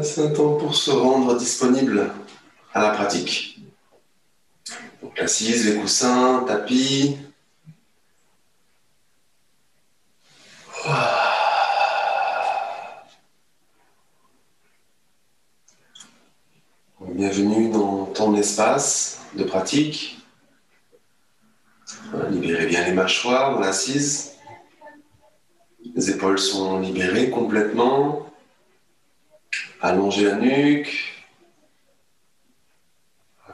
C'est un temps pour se rendre disponible à la pratique. Donc l'assise, les coussins, tapis. Bienvenue dans ton espace de pratique. Libérez bien les mâchoires dans l'assise. Les épaules sont libérées complètement. Allongez la nuque.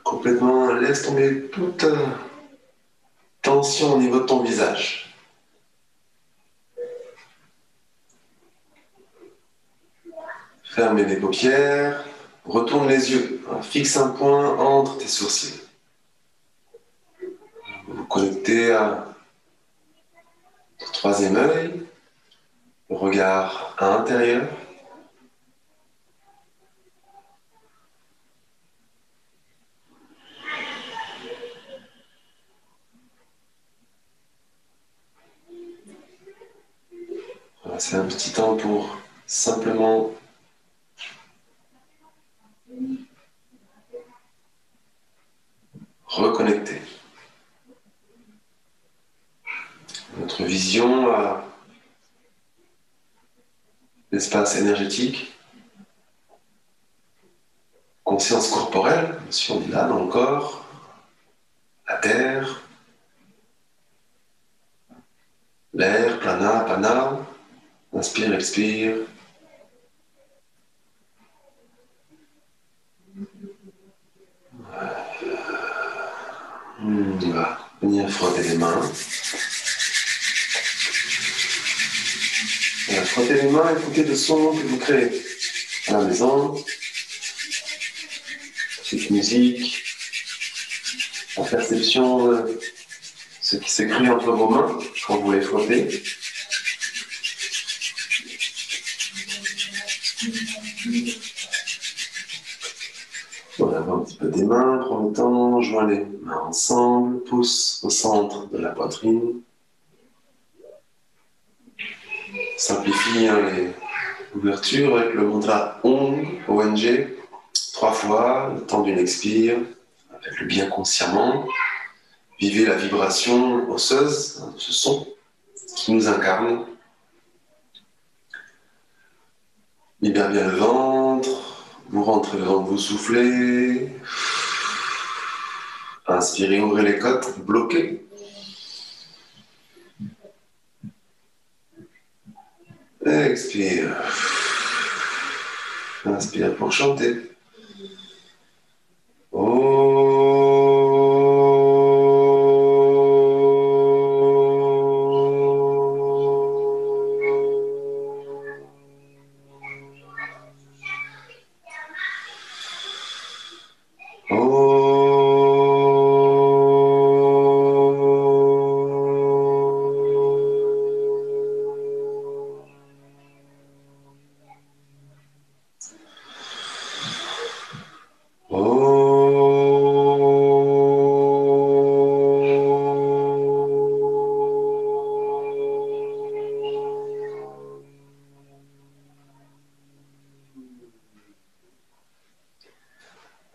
Complètement, laisse tomber toute tension au niveau de ton visage. Fermez les paupières. Retourne les yeux. Fixe un point entre tes sourcils. Vous vous connectez à ton troisième œil. Le regard à l'intérieur. Voilà, c'est un petit temps pour simplement reconnecter notre vision à l'espace énergétique, conscience corporelle, si on est là dans le corps, la terre, l'air, prana, apana, inspire, expire. On va venir frotter les mains. On va frotter les mains, écouter le son que vous créez à la maison. Petite musique, la perception de ce qui s'écrit entre vos mains quand vous les frottez. On va avoir un petit peu des mains, prends le temps, joins les mains ensemble, pouce au centre de la poitrine. Simplifie les ouvertures avec le mantra ONG, ONG, 3 fois, le temps d'une expire, faites-le bien consciemment. Vivez la vibration osseuse de ce son qui nous incarne. Libère bien le ventre, vous rentrez le ventre, vous soufflez. Inspirez, ouvrez les côtes, bloquez. Expire. Inspire pour chanter.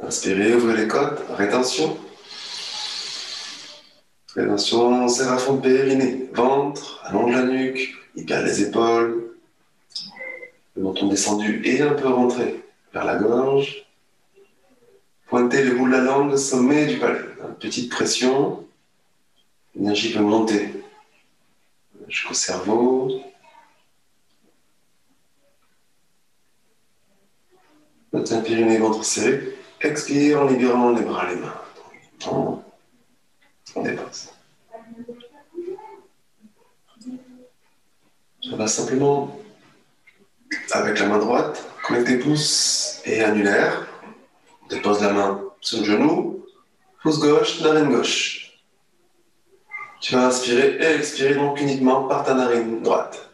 Inspirez, ouvrez les côtes, rétention. Rétention, serre à fond de périnée, ventre, allonge la nuque, libère les épaules. Le menton descendu et un peu rentré vers la gorge. Pointez le bout de la langue au sommet du palais. Petite pression. L'énergie peut monter jusqu'au cerveau. Maintien périnée, ventre serré. Expire en libérant les bras, les mains. On dépasse. On va simplement, avec la main droite, connecter pouce et annulaire. On dépose la main sur le genou. Pouce gauche, narine gauche. Tu vas inspirer et expirer donc uniquement par ta narine droite.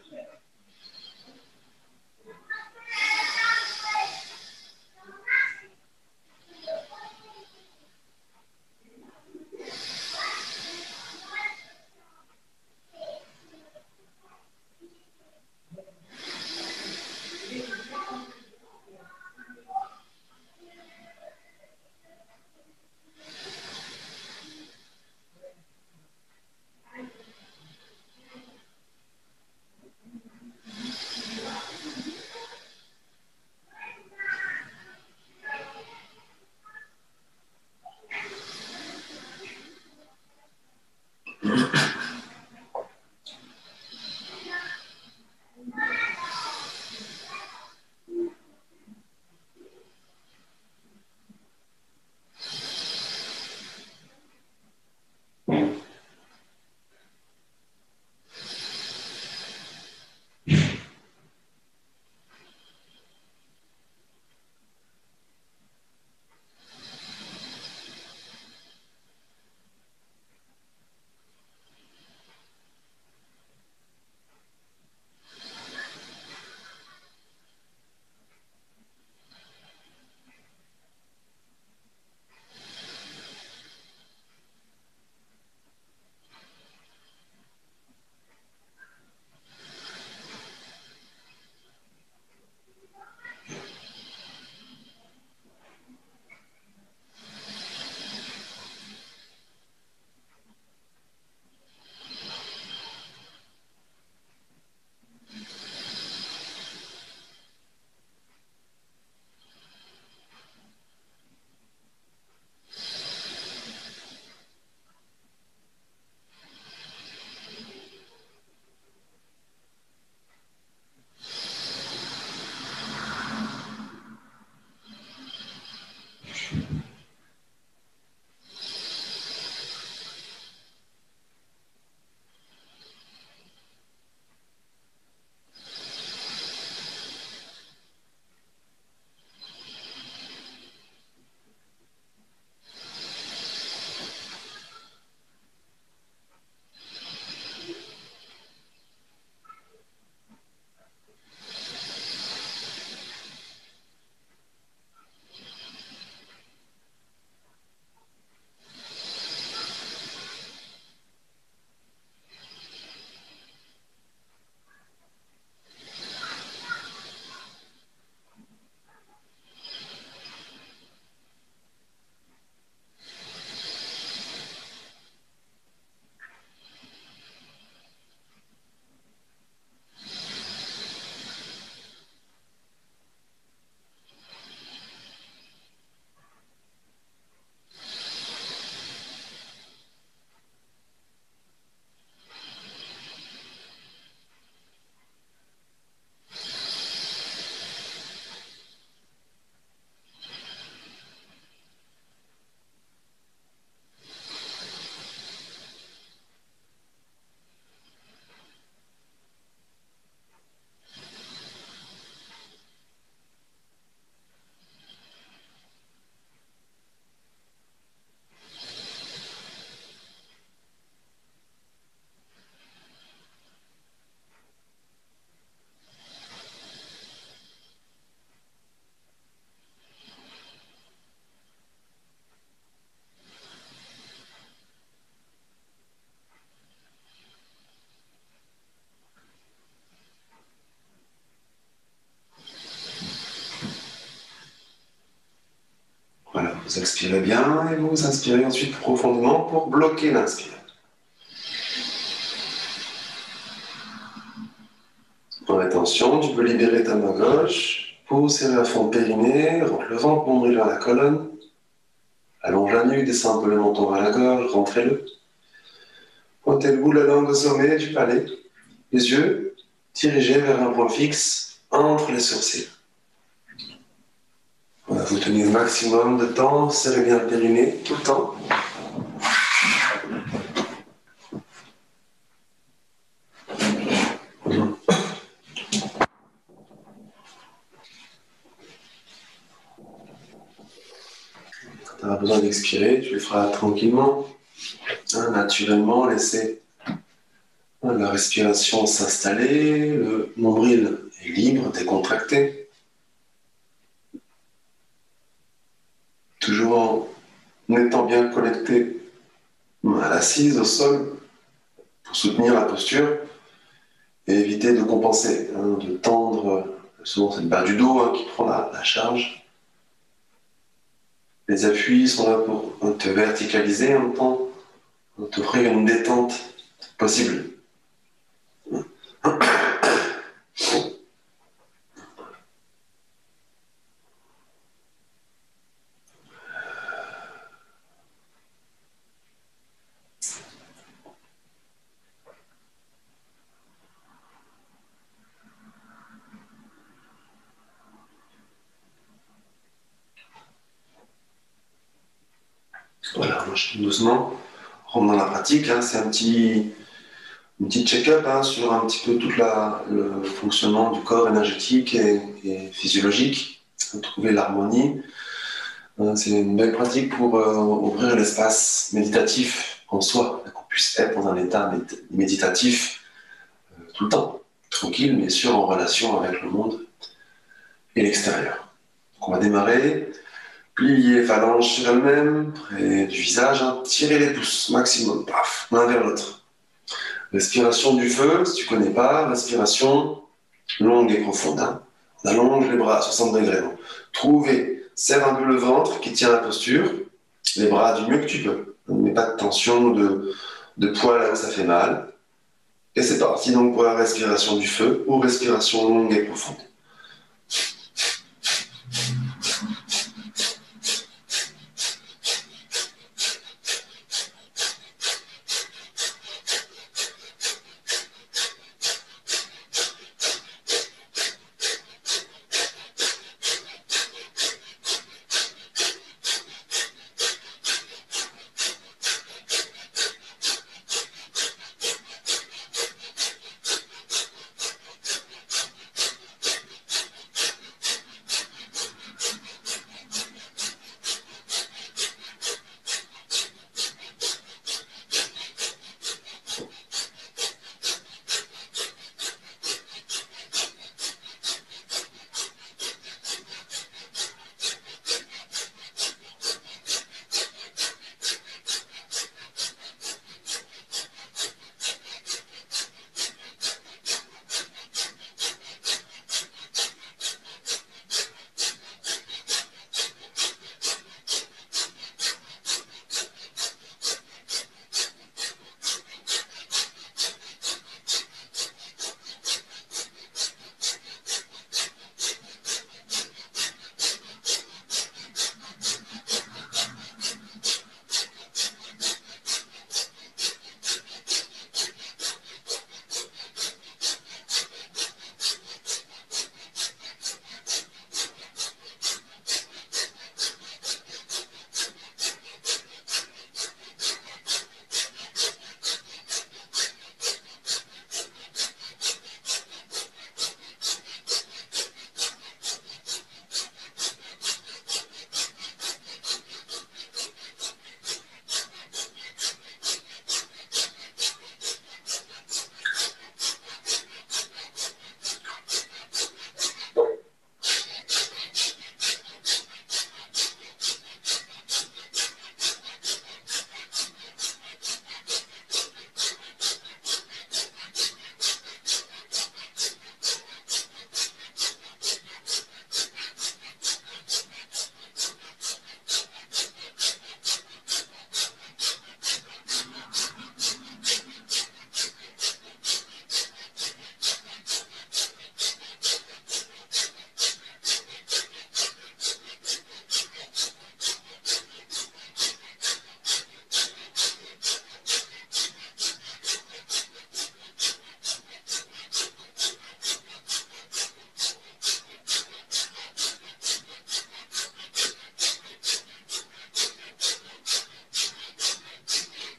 Voilà, vous expirez bien et vous inspirez ensuite profondément pour bloquer l'inspire. En rétention, tu peux libérer ta main gauche, pour serrer à fond le périnée, rentre le ventre, nombril vers la colonne, allonge la nuque, descends un peu le menton vers la gorge, rentrez-le. Pointez le bout de la langue au sommet du palais, les yeux dirigés vers un point fixe entre les sourcils. Voilà, vous tenez le maximum de temps, serrez bien le périnée tout le temps. Quand tu auras besoin d'expirer, tu le feras tranquillement, naturellement, laissez la respiration s'installer, le nombril est libre, décontracté. Toujours en étant bien connecté à l'assise, au sol, pour soutenir la posture et éviter de compenser, de tendre. Souvent, c'est le bas du dos qui prend la charge. Les appuis sont là pour te verticaliser en même temps, t'offrir une détente possible. Voilà, on enchaîne doucement. On rentre dans la pratique, hein, c'est une petite check-up hein, sur un petit peu tout le fonctionnement du corps énergétique et physiologique, trouver l'harmonie. C'est une belle pratique pour ouvrir l'espace méditatif en soi, qu'on puisse être dans un état méditatif tout le temps, tranquille, mais sûr en relation avec le monde et l'extérieur. Donc on va démarrer, plier les phalanges sur elles-mêmes, près du visage, hein, tirer les pouces, maximum, paf, l'un vers l'autre. Respiration du feu, si tu connais pas, respiration longue et profonde. Hein. On allonge les bras à 60 degrés. Donc. Trouvez, serre un peu le ventre qui tient la posture, les bras du mieux que tu peux. Ne mets pas de tension, de poids là où ça fait mal. Et c'est parti donc pour la respiration du feu ou respiration longue et profonde.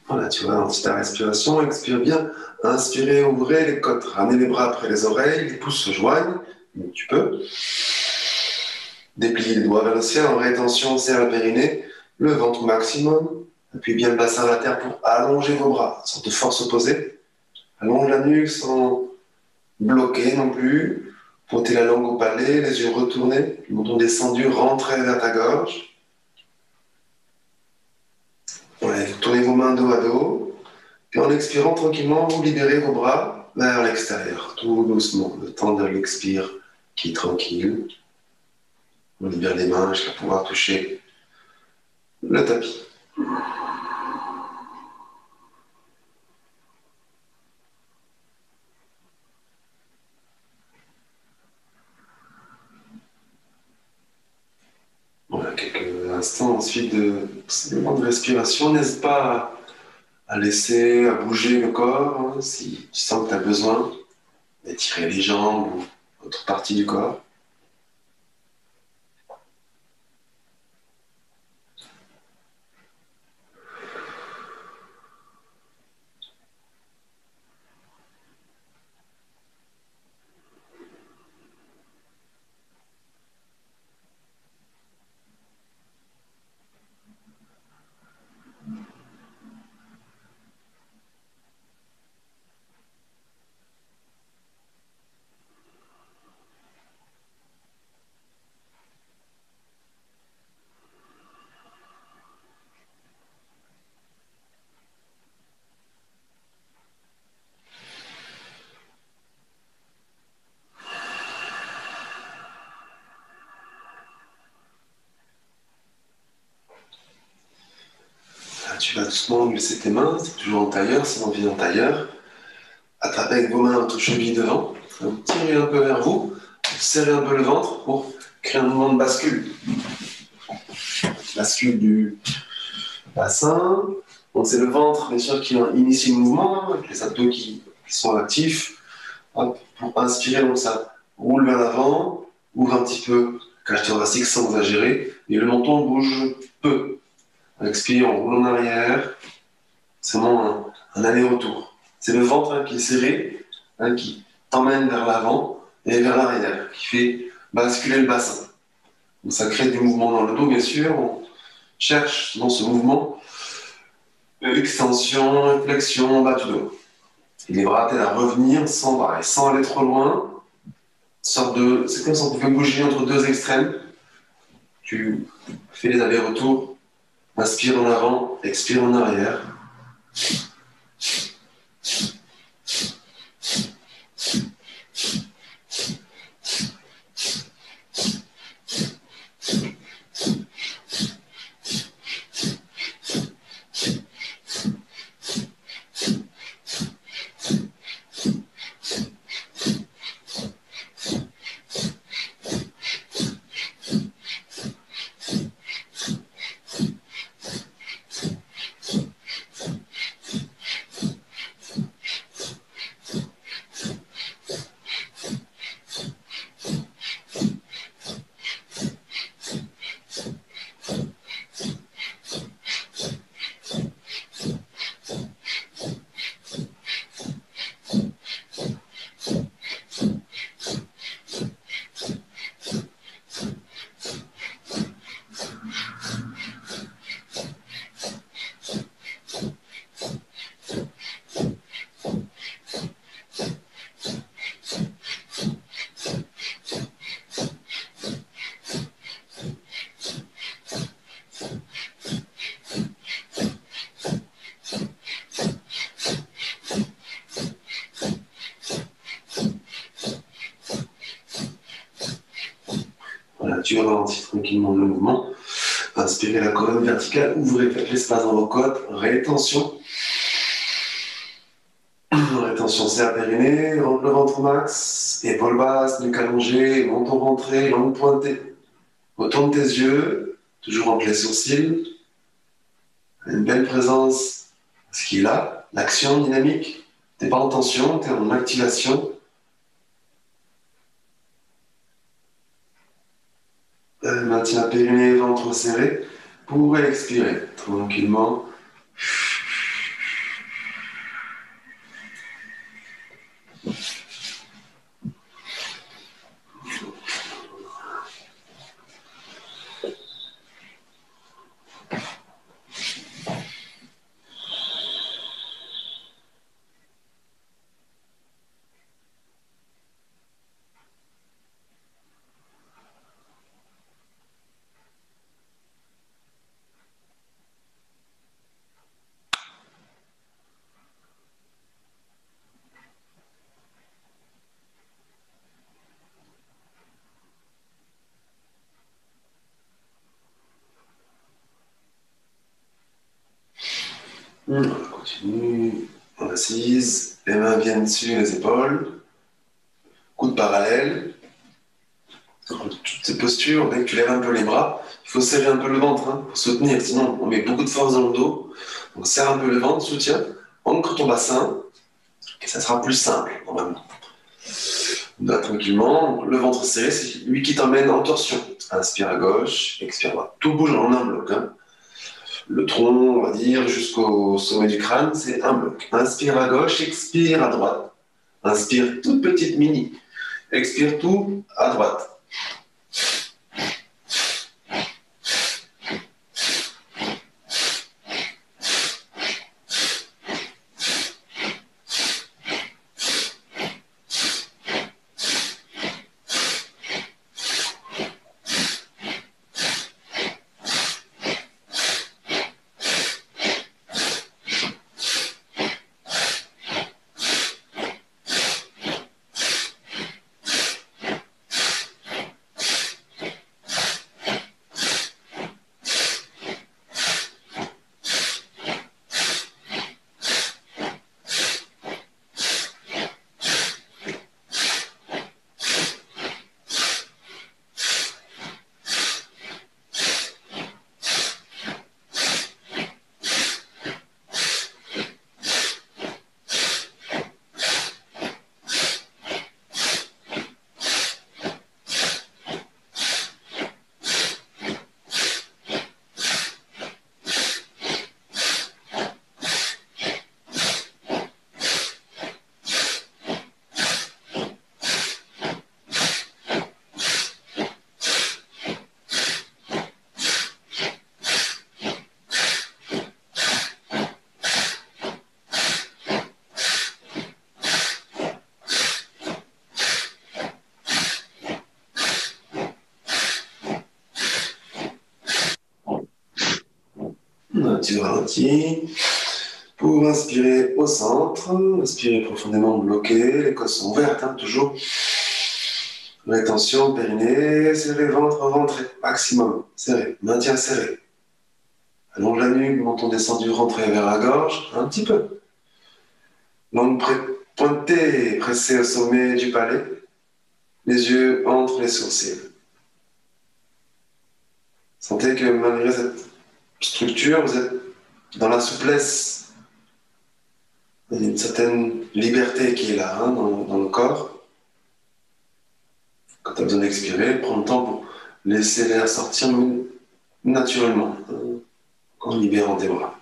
Voilà, tu ralentis ta respiration, expire bien. Inspirez, ouvrez les côtes, ramenez les bras après les oreilles, les pouces se joignent, donc tu peux. Dépliez les doigts vers le ciel en rétention, serre le périnée, le ventre au maximum. Appuyez bien le bassin à la terre pour allonger vos bras, sorte de force opposée. Allonge la nuque sans bloquer non plus. Pointez la langue au palais, les yeux retournés, le menton descendu, rentrez vers ta gorge. Ouais, tournez vos mains dos à dos. Et en expirant tranquillement, vous libérez vos bras vers l'extérieur, tout doucement, le temps de l'expire qui est tranquille. On libère les mains jusqu'à pouvoir toucher le tapis. Voilà, quelques instants ensuite simplement de respiration. N'hésite pas à laisser, à bouger le corps hein, si tu sens que tu as besoin d'étirer les jambes ou autre partie du corps. doucement glisser tes mains, c'est toujours en tailleur, c'est l'envie en tailleur. Attrapez avec vos mains votre cheville devant, tirez un peu vers vous, serrez un peu le ventre pour créer un mouvement de bascule. Bascule du bassin. Donc c'est le ventre, bien sûr, qui initie le mouvement, avec les abdos qui sont actifs. Hop, pour inspirer, donc ça roule vers l'avant, ouvre un petit peu cage thoracique sans exagérer, et le menton bouge peu. Expire, on roule en arrière. C'est vraiment un aller-retour. C'est le ventre qui est serré, qui t'emmène vers l'avant et vers l'arrière, qui fait basculer le bassin. Donc ça crée du mouvement dans le dos, bien sûr. On cherche dans ce mouvement extension, flexion, bas du dos. Et les bras à revenir sans aller trop loin. C'est comme si on pouvait bouger entre deux extrêmes. Tu fais les allers-retours. Inspire en avant, expire en arrière. Voilà, tu ralentis tranquillement le mouvement. Inspirez la colonne verticale, ouvrez, faites l'espace dans vos côtes, rétention. Rétention, serre périnée, rentre le ventre au max, épaules basses, nuque allongée, menton rentré, langue pointée. Retourne tes yeux, toujours entre les sourcils. Une belle présence, ce qui est là, l'action dynamique. T'es pas en tension, t'es en activation. Maintiens périnée, ventre serré. Pour expirer tranquillement. On continue. On assise. Les mains viennent dessus les épaules. Coude parallèle. Dans toutes ces postures, dès que tu lèves un peu les bras, il faut serrer un peu le ventre pour soutenir, sinon on met beaucoup de force dans le dos. Donc serre un peu le ventre, soutien, ancre ton bassin, et ça sera plus simple normalement. Là, tranquillement, le ventre serré, c'est lui qui t'emmène en torsion. Inspire à gauche, expire à droite. Tout bouge en un bloc. Le tronc, on va dire, jusqu'au sommet du crâne, c'est un bloc. Inspire à gauche, expire à droite. Inspire toute petite mini. Expire tout à droite. tu ralentis. Pour inspirer au centre, inspirer profondément bloqué, les côtes sont ouvertes, hein, toujours. Rétention, périnée, serré, ventre, rentrée, maximum, serré, maintien serré. Allonge la nuque, menton descendu, rentrez vers la gorge, un petit peu. Langue pointée, pressée au sommet du palais, les yeux entre les sourcils. Sentez que malgré cette structure, vous êtes dans la souplesse. Il y a une certaine liberté qui est là, hein, dans le corps. Quand tu as besoin d'expirer, prends le temps pour laisser l'air sortir naturellement, en libérant tes bras.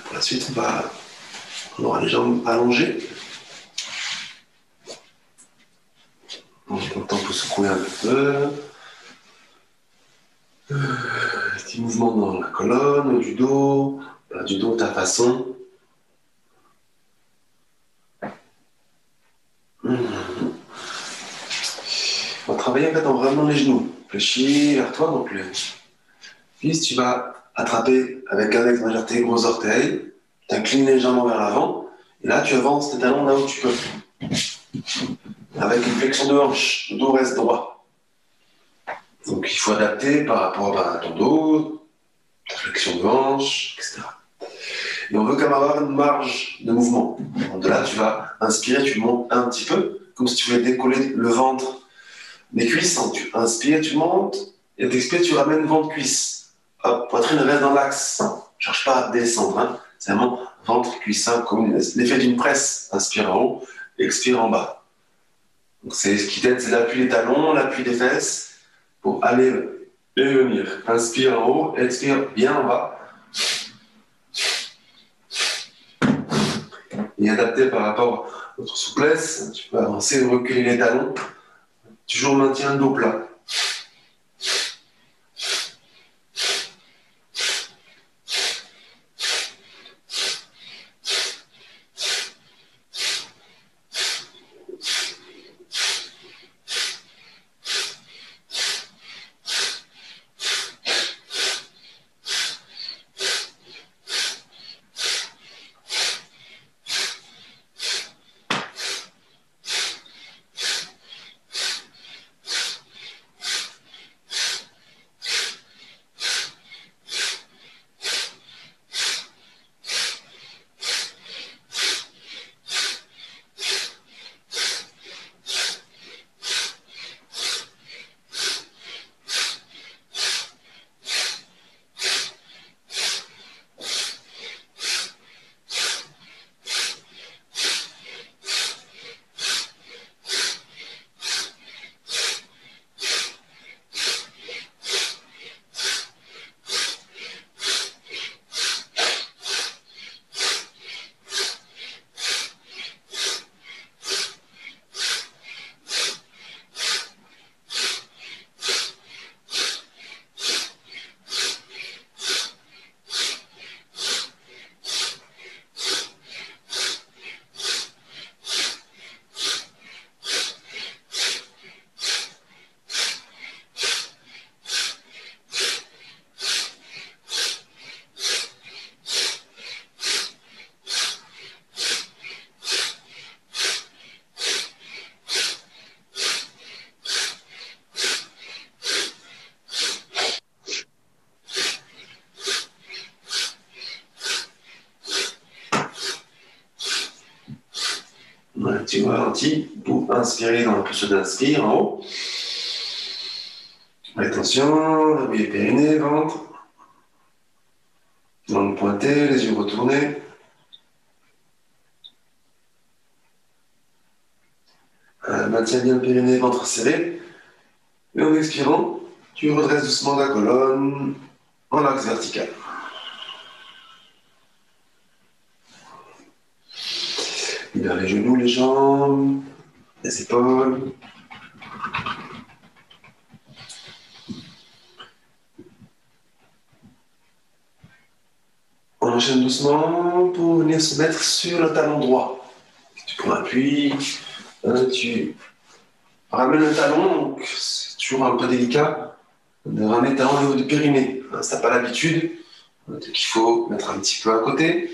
Pour la suite, on aura les jambes allongées. On est content pour secouer un peu. Petit mouvement dans la colonne, du dos de ta façon. On va travailler en fait en ramenant les genoux. Fléchis vers toi, donc puis tu vas attraper avec un index majeur tes gros orteils, t'inclines légèrement vers l'avant, et là tu avances tes talons là où tu peux. Avec une flexion de hanche, le dos reste droit. Donc il faut adapter par rapport à ton dos, ta flexion de hanche, etc. Et on veut quand même avoir une marge de mouvement. Donc de là, tu vas inspirer, tu montes un petit peu, comme si tu voulais décoller le ventre des cuisses. Tu inspires, tu montes, et t'expires, tu ramènes ventre-cuisse. Hop, poitrine reste dans l'axe. Ne cherche pas à descendre. Hein. C'est vraiment ventre-cuisse, hein, comme l'effet d'une presse. Inspire en haut, expire en bas. Donc c'est ce qui t'aide, c'est l'appui des talons, l'appui des fesses, pour aller et venir. Inspire en haut, expire bien en bas. Et adapté par rapport à votre souplesse, tu peux avancer ou reculer les talons. Toujours maintien le dos plat. Voilà, tu ralentis pour inspirer dans la posture d'inspire en haut. Attention, verrouiller périnée, ventre. Langue pointée, les yeux retournés. Maintiens bien le périnée, ventre serré. Et en expirant, tu redresses doucement la colonne en axe vertical. Libère les genoux, les jambes, les épaules. On enchaîne doucement pour venir se mettre sur le talon droit. Tu prends appui, tu ramènes le talon, donc c'est toujours un peu délicat de ramener le talon au niveau du périnée. Si tu n'as pas l'habitude, il faut mettre un petit peu à côté.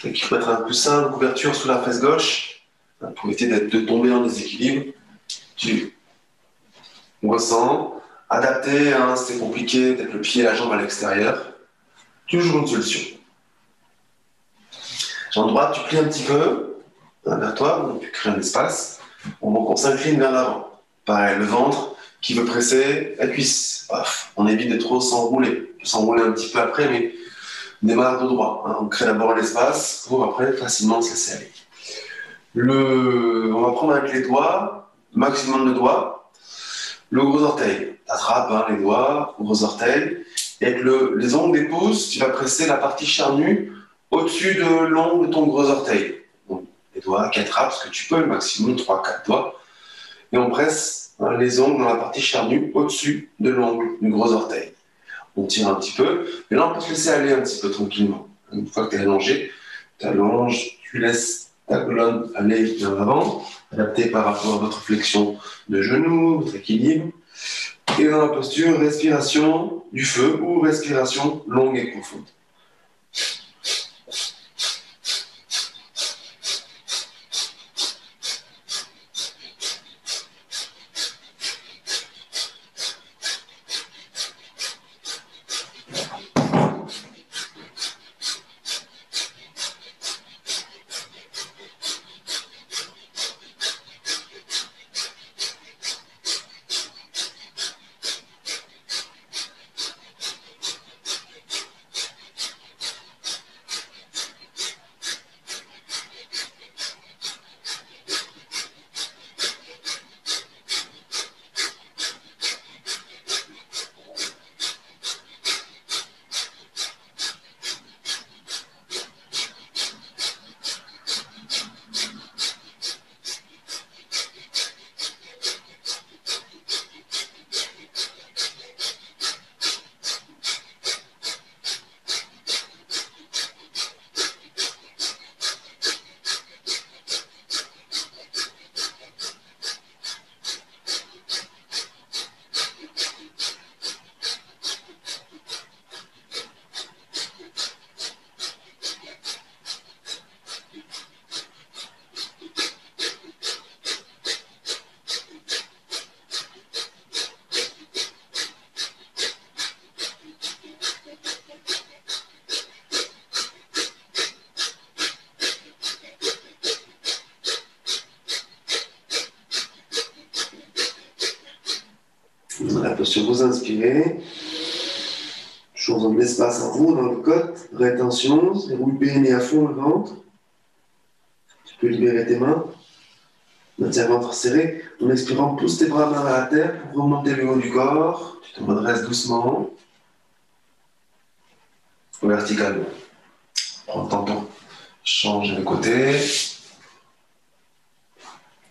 Il faut mettre un coussin de couverture sous la fesse gauche pour éviter de tomber en déséquilibre. Tu ressens, adapté, c'est compliqué, peut-être le pied et la jambe à l'extérieur. Toujours une solution. Jambe droite, tu plies un petit peu vers toi, donc tu crées un espace. On s'incline vers l'avant. Pareil, le ventre qui veut presser la cuisse. Paf. On évite de trop s'enrouler. S'enrouler un petit peu après, mais on démarre de droit. On crée d'abord l'espace pour après facilement se laisser aller. On va prendre avec les doigts, maximum de doigts, le gros orteil. Tu attrapes les doigts, le gros orteil. Et avec les ongles des pouces, tu vas presser la partie charnue au-dessus de l'ongle de ton gros orteil. Donc, les doigts qui attrapent ce que tu peux, le maximum 3-4 doigts. Et on presse les ongles dans la partie charnue au-dessus de l'ongle du gros orteil. On tire un petit peu, et là on peut se laisser aller un petit peu tranquillement. Une fois que tu es allongé, tu allonges, tu laisses ta colonne aller vers l'avant, adaptée par rapport à votre flexion de genoux, votre équilibre. Et dans la posture, respiration du feu ou respiration longue et profonde. La posture, vous inspirez. Toujours dans l'espace en haut, dans le côte. Rétention, roule périnée à fond le ventre. Tu peux libérer tes mains. Maintiens le ventre serré. En expirant, pousse tes bras mains à la terre pour remonter le haut du corps. Tu te redresses doucement. Verticalement. Prends ton temps. Change de côté.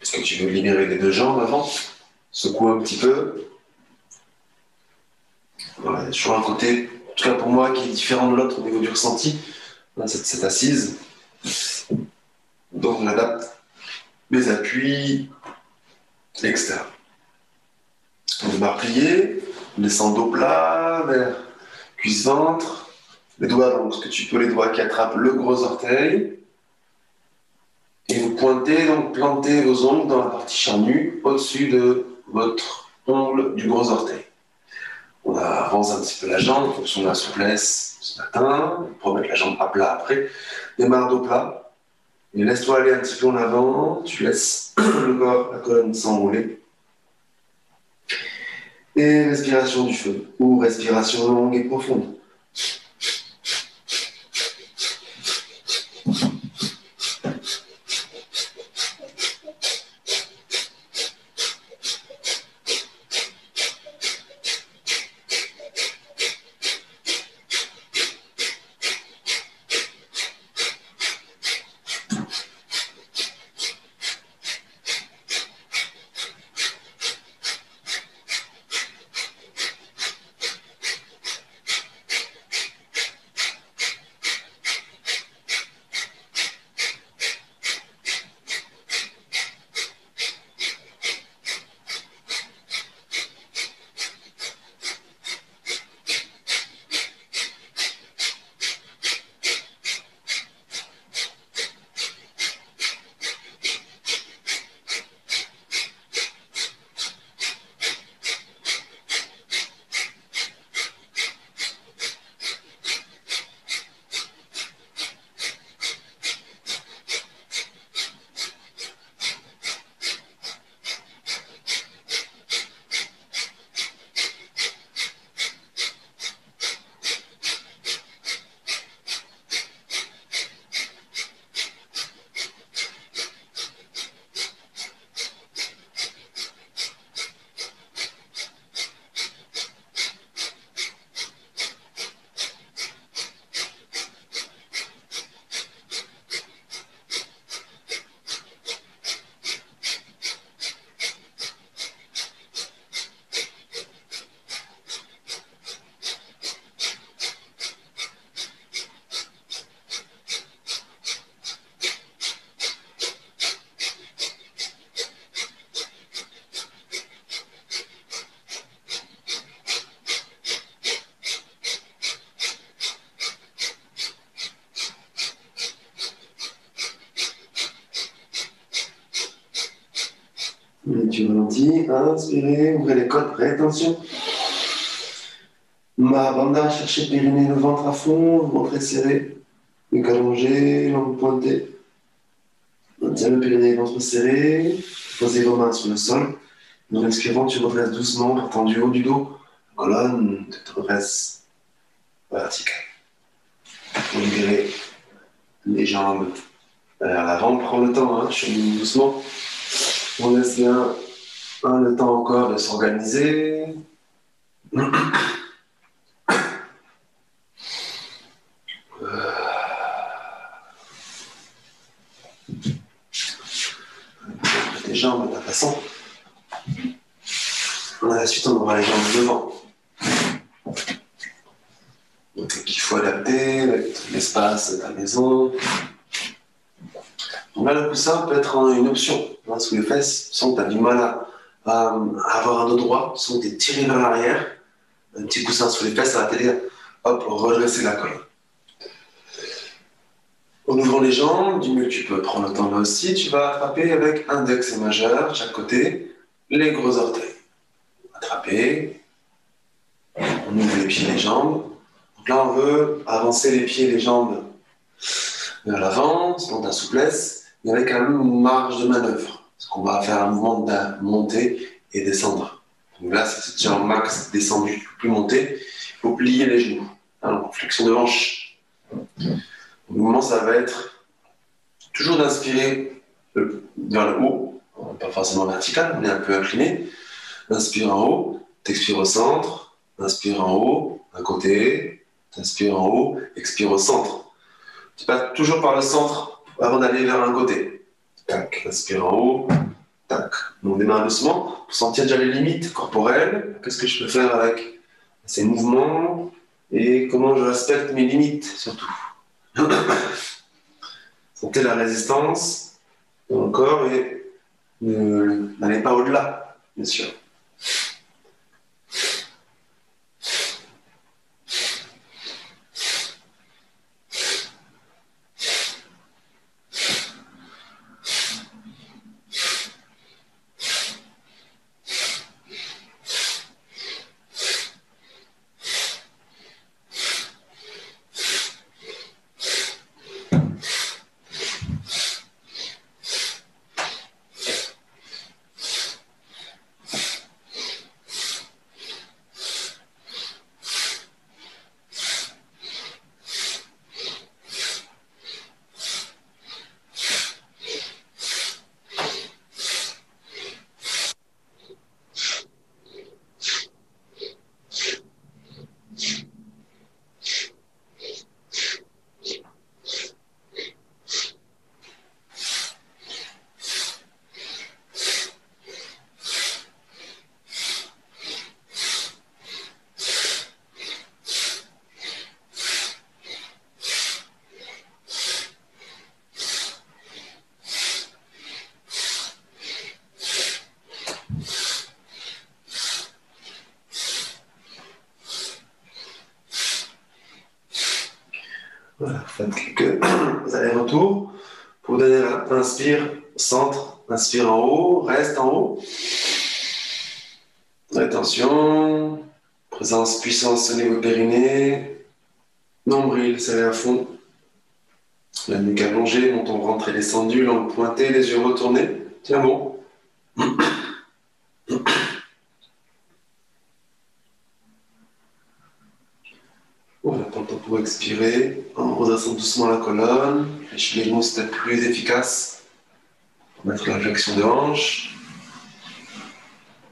Est-ce que tu veux libérer les deux jambes avant? Secoue un petit peu. Voilà, il y a toujours un côté, en tout cas pour moi, qui est différent de l'autre au niveau du ressenti. Cette assise. Donc on adapte les appuis externes. On démarre plié, on descend dos plat vers cuisse-ventre. Les doigts, donc ce que tu peux, les doigts qui attrapent le gros orteil. Et vous pointez, donc plantez vos ongles dans la partie charnue, au-dessus de votre ongle du gros orteil. On avance un petit peu la jambe en fonction de la souplesse ce matin, pour mettre la jambe à plat après. Démarre dos plat. Et laisse-toi aller un petit peu en avant. Tu laisses le corps, la colonne s'enrouler. Et respiration du feu, ou respiration longue et profonde. Et tu ralentis, inspirez, ouvrez les côtes, rétention. Ma banda, cherchez périnée, le ventre à fond, ventre serré, nuque allongée, langue pointée. Tiens le périnée, ventre serré, posez vos mains sur le sol. En expirant, tu redresses doucement, partant du haut du dos, colonne, tu te redresses verticale. Libérez les jambes vers l'avant, prends le temps, chemine doucement. On laisse bien le temps encore de s'organiser. Les jambes de la façon. À la suite, on aura les jambes devant. Donc, il faut adapter l'espace de la maison. Donc là, le coussin peut être une option. Sous les fesses, sans que tu as du mal à avoir un dos droit, sans que tu es tiré vers l'arrière. Un petit coussin sous les fesses, ça va t'aider à redresser la colonne. En ouvrant les jambes, du mieux que tu peux prendre le temps là aussi, tu vas attraper avec index et majeur, de chaque côté, les gros orteils. Attraper, on ouvre les pieds et les jambes. Donc là, on veut avancer les pieds et les jambes vers l'avant, selon ta souplesse, mais avec quand même une marge de manœuvre. Parce qu'on va faire un mouvement de montée et descendre. Donc là, si tu es en max descendu, tu ne peux plus monter, il faut plier les genoux. Alors, flexion de hanche. Le mouvement, ça va être toujours d'inspirer vers le haut, pas forcément vertical, mais un peu incliné. Inspire en haut, t'expires au centre, inspire en haut, d'un côté, t'inspires en haut, expire au centre. Tu passes toujours par le centre avant d'aller vers un côté. Tac, inspire en haut, tac. On démarre doucement pour sentir déjà les limites corporelles. Qu'est-ce que je peux faire avec ces mouvements et comment je respecte mes limites surtout. Sentez la résistance de mon corps et n'allez pas au-delà, bien sûr. Voilà, faites quelques allers-retours. Pour donner inspire, centre, inspire en haut, reste en haut. Rétention, présence, puissance au niveau périnée, nombril serré à fond, la nuque allongée, menton rentré descendu, langue pointée, les yeux retournés. Tiens bon. On va prendre le temps pour expirer, en redressant doucement la colonne. Les genoux, c'est peut-être plus efficace pour mettre la flexion de hanche.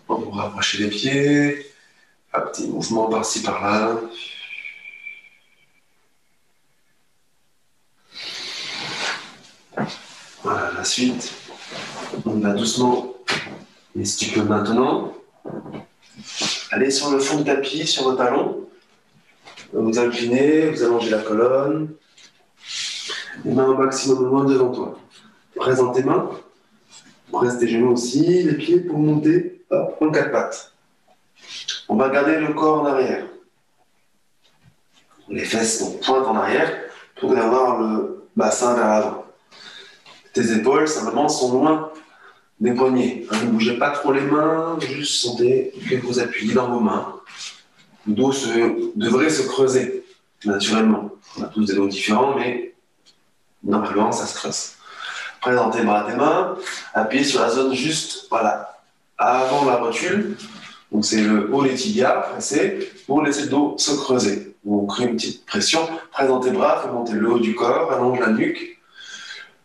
On va rapprocher les pieds. Un petit mouvement par-ci par-là. Voilà, la suite. On va doucement, mais si tu peux maintenant, aller sur le fond du tapis, sur vos talons. Vous inclinez, vous allongez la colonne. Les mains au maximum loin devant toi. Présente tes mains. Presse tes genoux aussi, les pieds pour monter hop, en quatre pattes. On va garder le corps en arrière. Les fesses pointent en arrière pour avoir le bassin vers l'avant. Tes épaules, simplement, sont loin des poignets. Ne bougez pas trop les mains, juste sentez que vous appuyez dans vos mains. Le dos devrait se creuser naturellement. On a tous des dos différents, mais normalement, ça se creuse. Présente tes bras, tes mains, appuyez sur la zone juste, voilà, avant la rotule. Donc c'est le haut des tibias, pressé, pour laisser le dos se creuser. On crée une petite pression, présente tes bras, fais monter le haut du corps, allonge la nuque.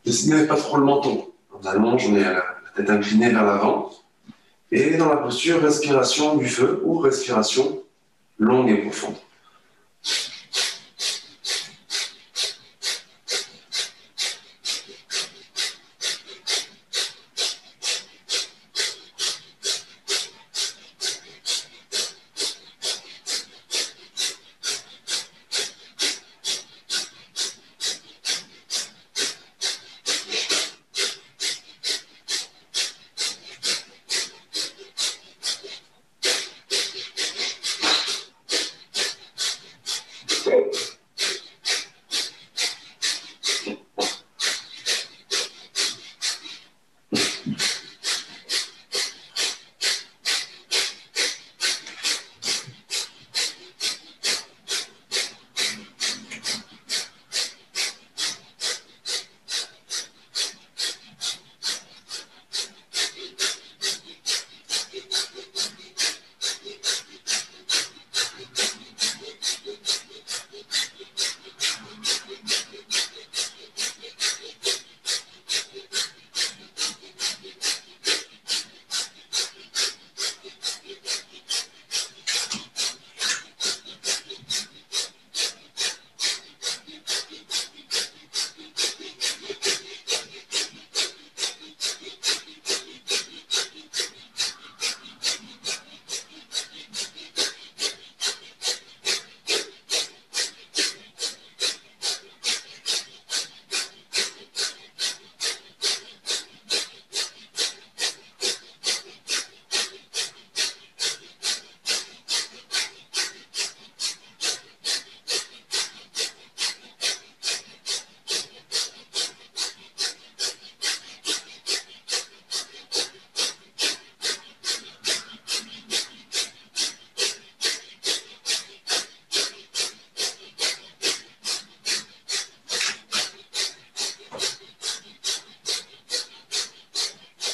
Ne pas trop le menton. On allonge, on est à la tête inclinée vers l'avant. Et dans la posture, respiration du feu ou respiration longue et profonde.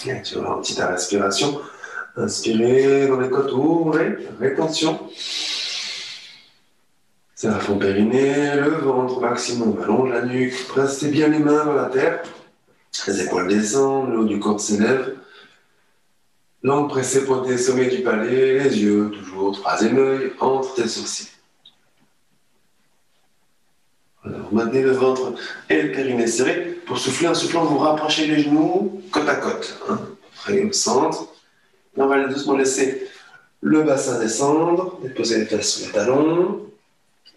Et tu ralentis ta respiration. Inspirez dans les côtes, ouvrez, rétention. Serre à fond périnée, le ventre au maximum, allonge la nuque, pressez bien les mains dans la terre. Les épaules descendent, le haut du corps s'élève. Langue pressée, pointée, sommet du palais, les yeux, toujours, troisième œil, entre tes sourcils. Alors, maintenez le ventre et le périnée serré. Pour souffler, en soufflant, vous rapprochez les genoux côte à côte. Près au centre. Et on va doucement laisser le bassin descendre, déposer les fesses sur les talons,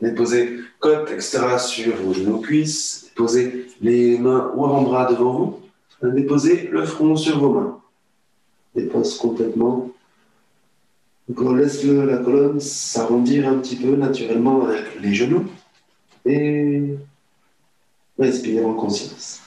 déposer côte, etc. sur vos genoux cuisses, déposer les mains ou avant-bras devant vous, déposer le front sur vos mains. Dépose complètement. Donc on laisse la colonne s'arrondir un petit peu naturellement avec les genoux. Et Respire en conscience.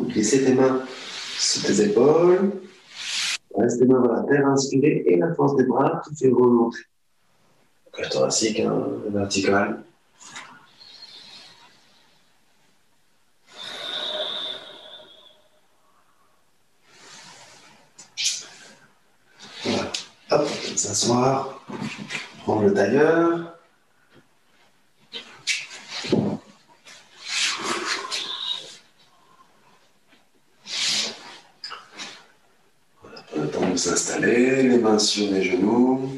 Glisser tes mains sous tes épaules. Reste tes mains vers la terre, inspirez et la force des bras qui fait remonter. Cage thoracique, hein, vertical. Voilà. Hop, s'asseoir, prendre le tailleur. Voilà, prendre le temps de s'installer, les mains sur les genoux.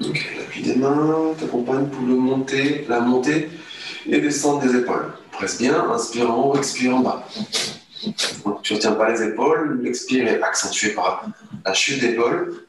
Ok, l'appui des mains t'accompagne pour la montée et descendre des épaules. Presse bien, inspire en haut, expire en bas. Donc, tu ne retiens pas les épaules, l'expire est accentué par la chute d'épaule.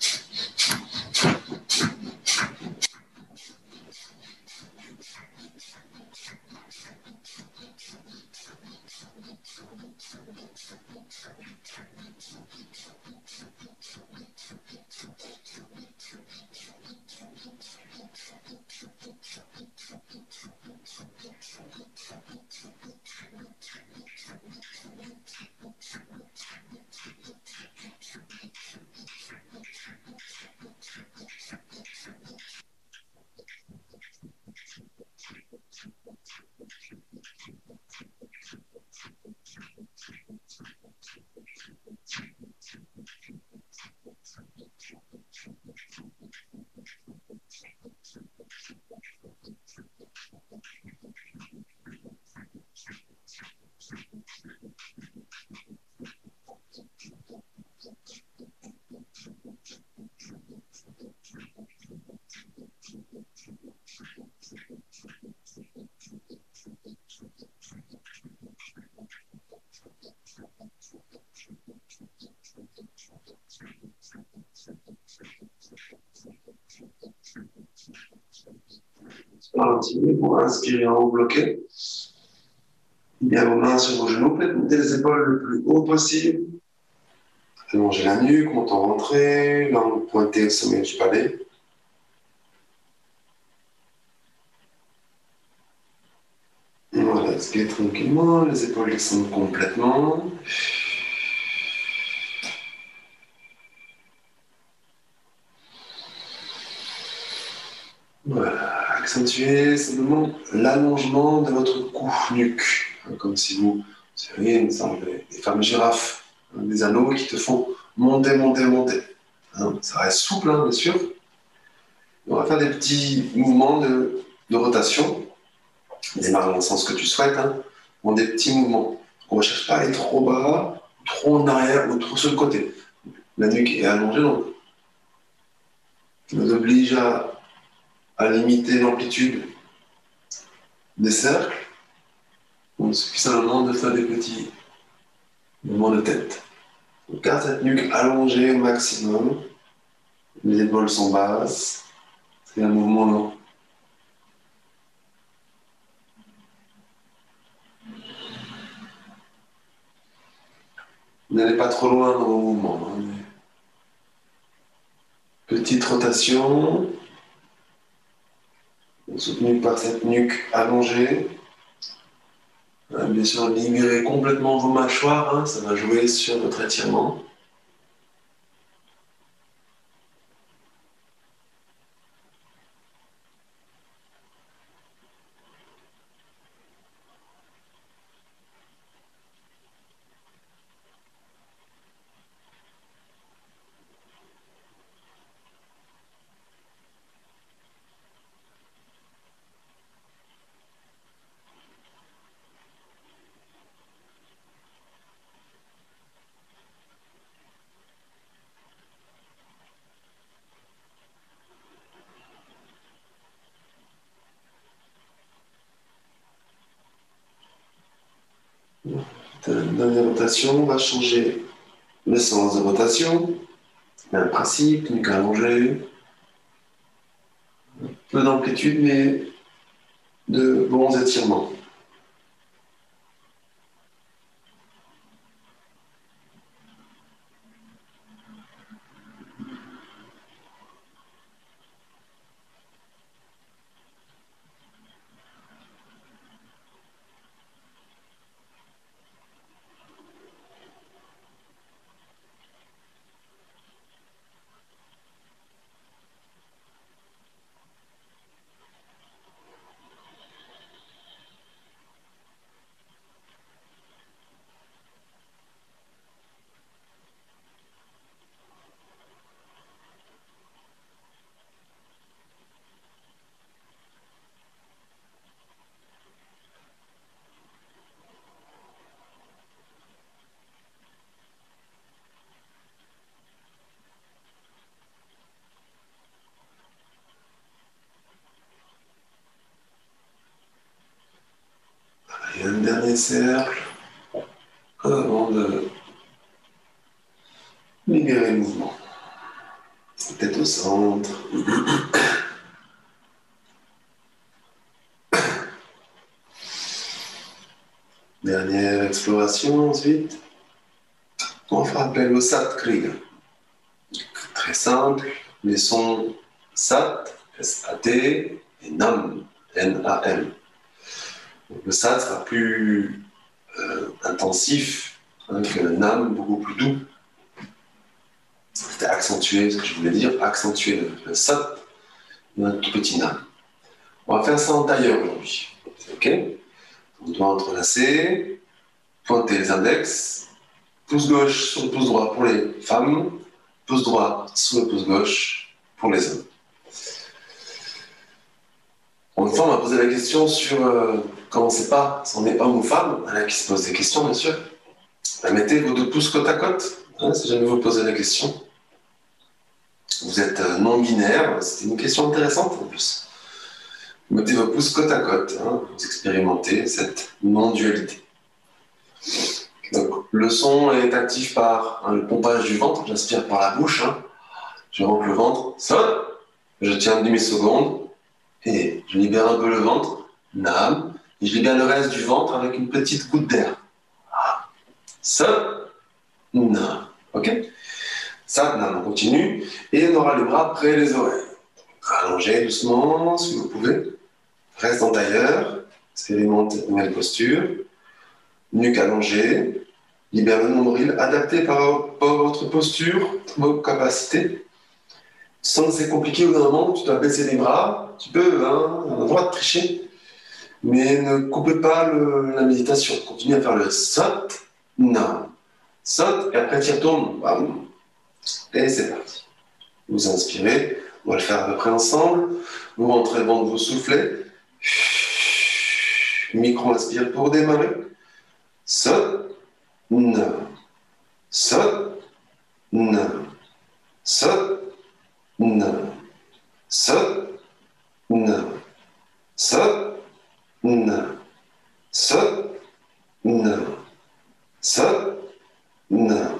Continue pour inspirer en haut bloqué. Bien vos mains sur vos genoux, faites monter les épaules le plus haut possible. Allongez la nuque, montant rentrée, langue pointée au sommet du palais. Voilà, expirez tranquillement, les épaules descendent complètement. Voilà, accentuez simplement l'allongement de votre cou-nuque, comme si vous seriez une sorte des femmes girafes, des anneaux qui te font monter, monter, monter. Hein, ça reste souple, hein, bien sûr. On va faire des petits mouvements de rotation, démarre dans le sens que tu souhaites, hein, dans des petits mouvements. On ne cherche pas à aller trop bas, trop en arrière ou trop sur le côté. La nuque est allongée, donc ça nous oblige à limiter l'amplitude des cercles. Donc, suffisamment de faire des petits mouvements de tête. Garde cette nuque allongée au maximum. Les épaules sont basses. C'est un mouvement lent. Vous n'allez pas trop loin dans vos mouvements. Petite rotation, soutenue par cette nuque allongée. Bien sûr, libérez complètement vos mâchoires, ça va jouer sur votre étirement. Dernière rotation, on va changer le sens de rotation. Même principe, nuque allongée. Peu d'amplitude, mais de bons étirements. Et un dernier cercle avant de libérer le mouvement. Tête au centre. Dernière exploration ensuite. On fera appel au Sat Kriya. Très simple, les sons Sat, S-A-T, et Nam, N-A-M. Le Sat sera plus intensif que le Nam, beaucoup plus doux. C'était accentuer ce que je voulais dire, accentuer le Sat et un tout petit Nam. On va faire ça en tailleur aujourd'hui. Ok? On doit entrelacer, pointer les index, pouce gauche sur le pouce droit pour les femmes, pouce droit sur le pouce gauche pour les hommes. Une fois, on m'a posé la question sur quand on ne sait pas si on est homme ou femme. Il y en a qui se posent des questions, bien sûr. Mettez vos deux pouces côte à côte, si jamais vous posez la question. Vous êtes non-binaire, c'était une question intéressante en plus. Mettez vos pouces côte à côte, vous expérimentez cette non-dualité. Donc, le son est actif par le pompage du ventre, j'inspire par la bouche, je rentre le ventre, ça, je tiens une demi-seconde, et je libère un peu le ventre, nam, et je libère le reste du ventre avec une petite goutte d'air. Ça, nam, ok? Ça, nam, on continue, et on aura les bras près des oreilles. Allongez doucement, si vous pouvez. Reste en tailleur, expérimente une nouvelle posture, nuque allongée, libère le nombril, adapté par votre posture, vos capacités. Tu sens que c'est compliqué au bout d'un moment, tu dois baisser les bras, tu peux, on a le droit de tricher, mais ne coupez pas la méditation. Continue à faire le sat, nam, sat, et après tu y retournes, bam, et c'est parti. Vous inspirez, on va le faire à peu près ensemble, vous rentrez le ventre, vous soufflez, micro-inspire pour démarrer, sat, nam, sat, nam, sat, nam, sat, nam, sat, nam, sat, nam, sat, nam,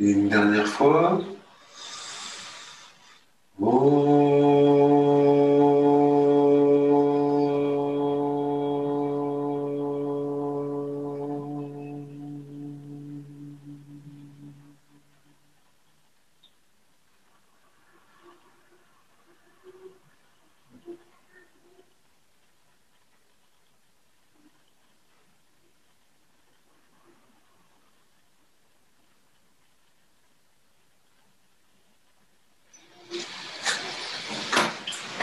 Et une dernière fois.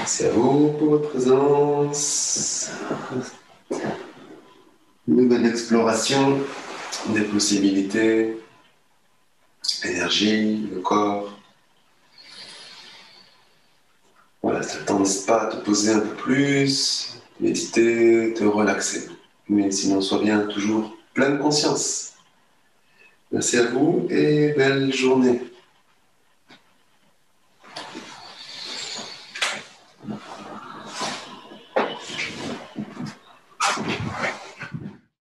Merci à vous pour votre présence. Nouvelle exploration des possibilités, l'énergie, le corps. Voilà, ça ne t'embête pas à te poser un peu plus, méditer, te relaxer. Mais sinon, sois bien toujours pleine conscience. Merci à vous et belle journée.